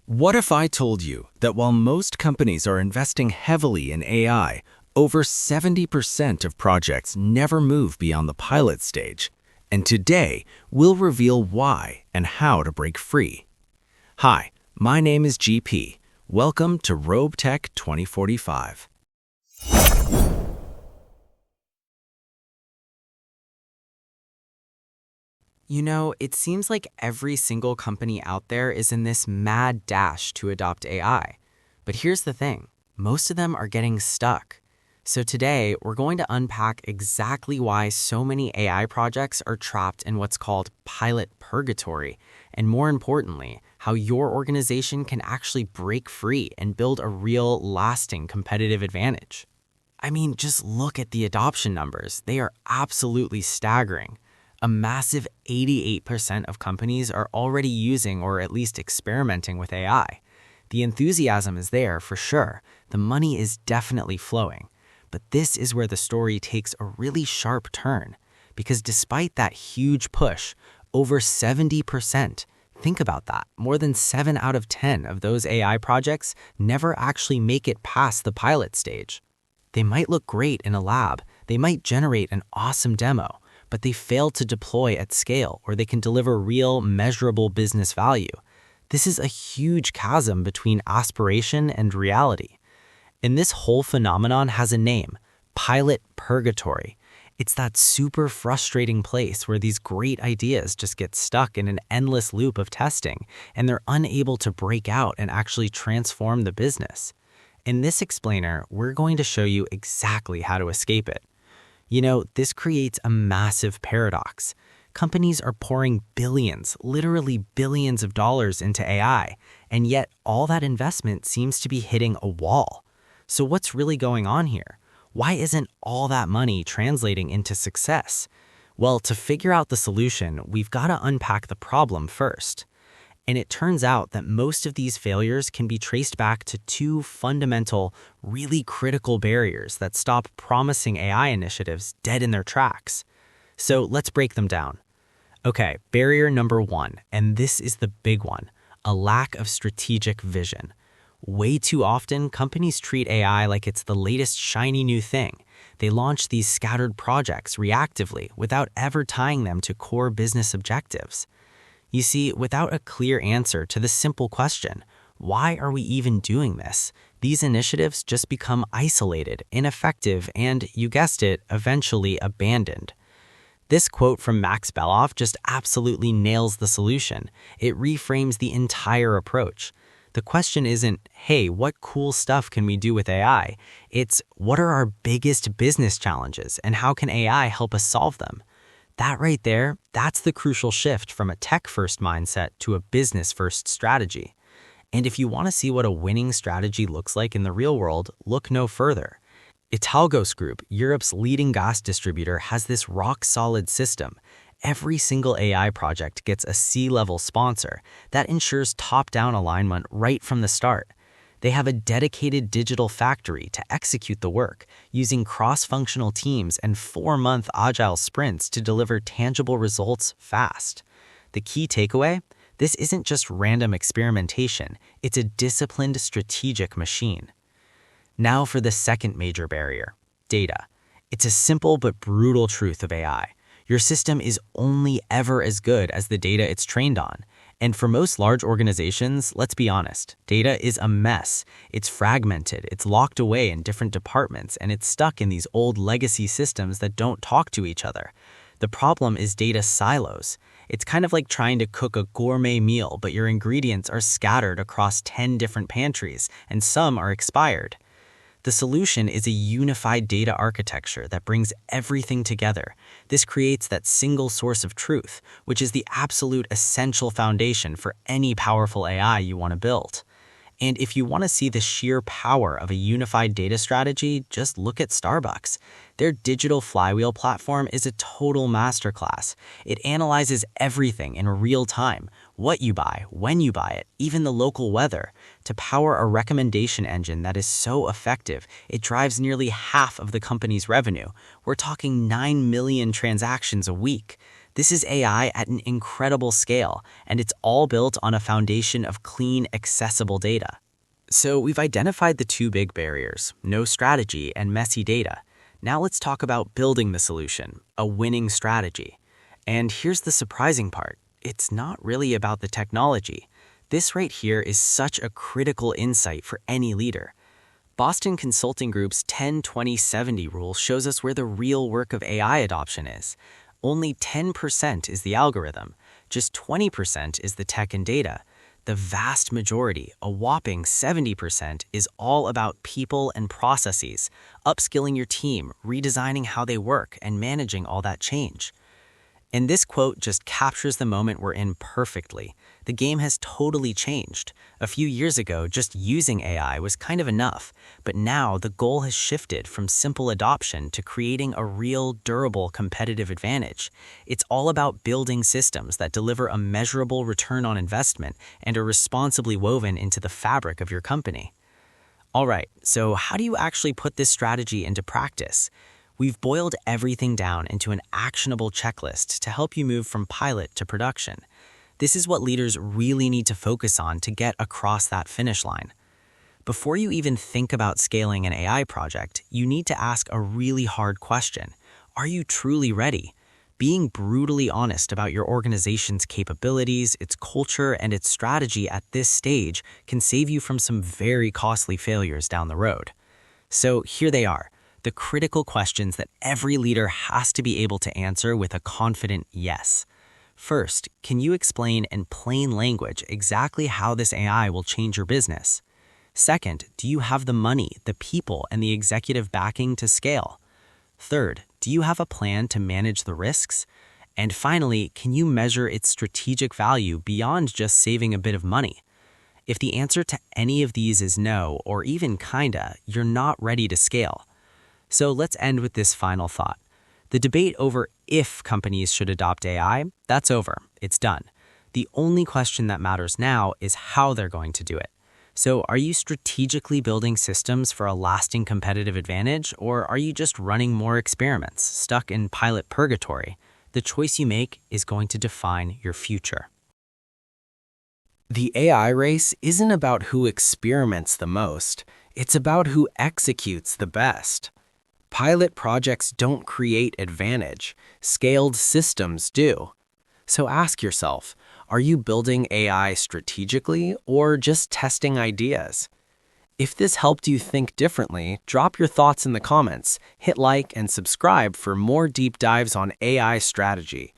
What if I told you that while most companies are investing heavily in AI, over 70% of projects never move beyond the pilot stage? And today, we'll reveal why and how to break free. Hi, my name is GP. Welcome to Robe Tech 2045. It seems like every single company out there is in this mad dash to adopt AI. But here's the thing, most of them are getting stuck. So today, we're going to unpack exactly why so many AI projects are trapped in what's called Pilot Purgatory, and more importantly, how your organization can actually break free and build a real, lasting competitive advantage. I mean, just look at the adoption numbers. They are absolutely staggering. A massive 88% of companies are already using or at least experimenting with AI. The enthusiasm is there for sure. The money is definitely flowing. But this is where the story takes a really sharp turn. Because despite that huge push, over 70%, think about that, more than 7 out of 10 of those AI projects never actually make it past the pilot stage. They might look great in a lab. They might generate an awesome demo, but they fail to deploy at scale or they can deliver real, measurable business value. This is a huge chasm between aspiration and reality. And this whole phenomenon has a name, Pilot Purgatory. It's that super frustrating place where these great ideas just get stuck in an endless loop of testing, and they're unable to break out and actually transform the business. In this explainer, we're going to show you exactly how to escape it. This creates a massive paradox. Companies are pouring billions, literally billions of dollars into AI, and yet all that investment seems to be hitting a wall. So what's really going on here? Why isn't all that money translating into success? Well, to figure out the solution, we've got to unpack the problem first. And it turns out that most of these failures can be traced back to two fundamental, really critical barriers that stop promising AI initiatives dead in their tracks. So let's break them down. Okay, barrier number one, and this is the big one, a lack of strategic vision. Way too often, companies treat AI like it's the latest shiny new thing. They launch these scattered projects reactively without ever tying them to core business objectives. You see, without a clear answer to the simple question, why are we even doing this? These initiatives just become isolated, ineffective, and, you guessed it, eventually abandoned. This quote from Max Beloff just absolutely nails the solution. It reframes the entire approach. The question isn't, hey, what cool stuff can we do with AI? It's, what are our biggest business challenges, and how can AI help us solve them? That right there, that's the crucial shift from a tech-first mindset to a business-first strategy. And if you want to see what a winning strategy looks like in the real world, look no further. Italgas Group, Europe's leading gas distributor, has this rock-solid system. Every single AI project gets a C-level sponsor that ensures top-down alignment right from the start. They have a dedicated digital factory to execute the work, using cross-functional teams and 4-month agile sprints to deliver tangible results fast. The key takeaway? This isn't just random experimentation, it's a disciplined strategic machine. Now for the second major barrier, data. It's a simple but brutal truth of AI. Your system is only ever as good as the data it's trained on. And for most large organizations, let's be honest, data is a mess. It's fragmented, it's locked away in different departments, and it's stuck in these old legacy systems that don't talk to each other. The problem is data silos. It's kind of like trying to cook a gourmet meal, but your ingredients are scattered across 10 different pantries, and some are expired. The solution is a unified data architecture that brings everything together. This creates that single source of truth, which is the absolute essential foundation for any powerful AI you want to build. And if you want to see the sheer power of a unified data strategy, just look at Starbucks. Their digital flywheel platform is a total masterclass. It analyzes everything in real time, what you buy, when you buy it, even the local weather, to power a recommendation engine that is so effective, it drives nearly half of the company's revenue. We're talking 9 million transactions a week. This is AI at an incredible scale, and it's all built on a foundation of clean, accessible data. So we've identified the two big barriers, no strategy and messy data. Now let's talk about building the solution, a winning strategy. And here's the surprising part. It's not really about the technology. This right here is such a critical insight for any leader. Boston Consulting Group's 10-20-70 rule shows us where the real work of AI adoption is. Only 10% is the algorithm, just 20% is the tech and data. The vast majority, a whopping 70%, is all about people and processes, upskilling your team, redesigning how they work, and managing all that change. And this quote just captures the moment we're in perfectly. The game has totally changed. A few years ago, just using AI was kind of enough, but now the goal has shifted from simple adoption to creating a real, durable competitive advantage. It's all about building systems that deliver a measurable return on investment and are responsibly woven into the fabric of your company. All right, so how do you actually put this strategy into practice? We've boiled everything down into an actionable checklist to help you move from pilot to production. This is what leaders really need to focus on to get across that finish line. Before you even think about scaling an AI project, you need to ask a really hard question. Are you truly ready? Being brutally honest about your organization's capabilities, its culture, and its strategy at this stage can save you from some very costly failures down the road. So here they are, the critical questions that every leader has to be able to answer with a confident yes. First, can you explain in plain language exactly how this AI will change your business? Second, do you have the money, the people, and the executive backing to scale? Third, do you have a plan to manage the risks? And finally, can you measure its strategic value beyond just saving a bit of money? If the answer to any of these is no, or even kinda, you're not ready to scale. So let's end with this final thought. The debate over if companies should adopt AI, that's over. It's done. The only question that matters now is how they're going to do it. So are you strategically building systems for a lasting competitive advantage, or are you just running more experiments, stuck in pilot purgatory? The choice you make is going to define your future. The AI race isn't about who experiments the most. It's about who executes the best. Pilot projects don't create advantage. Scaled systems do. So ask yourself, are you building AI strategically or just testing ideas? If this helped you think differently, drop your thoughts in the comments, hit like and subscribe for more deep dives on AI strategy.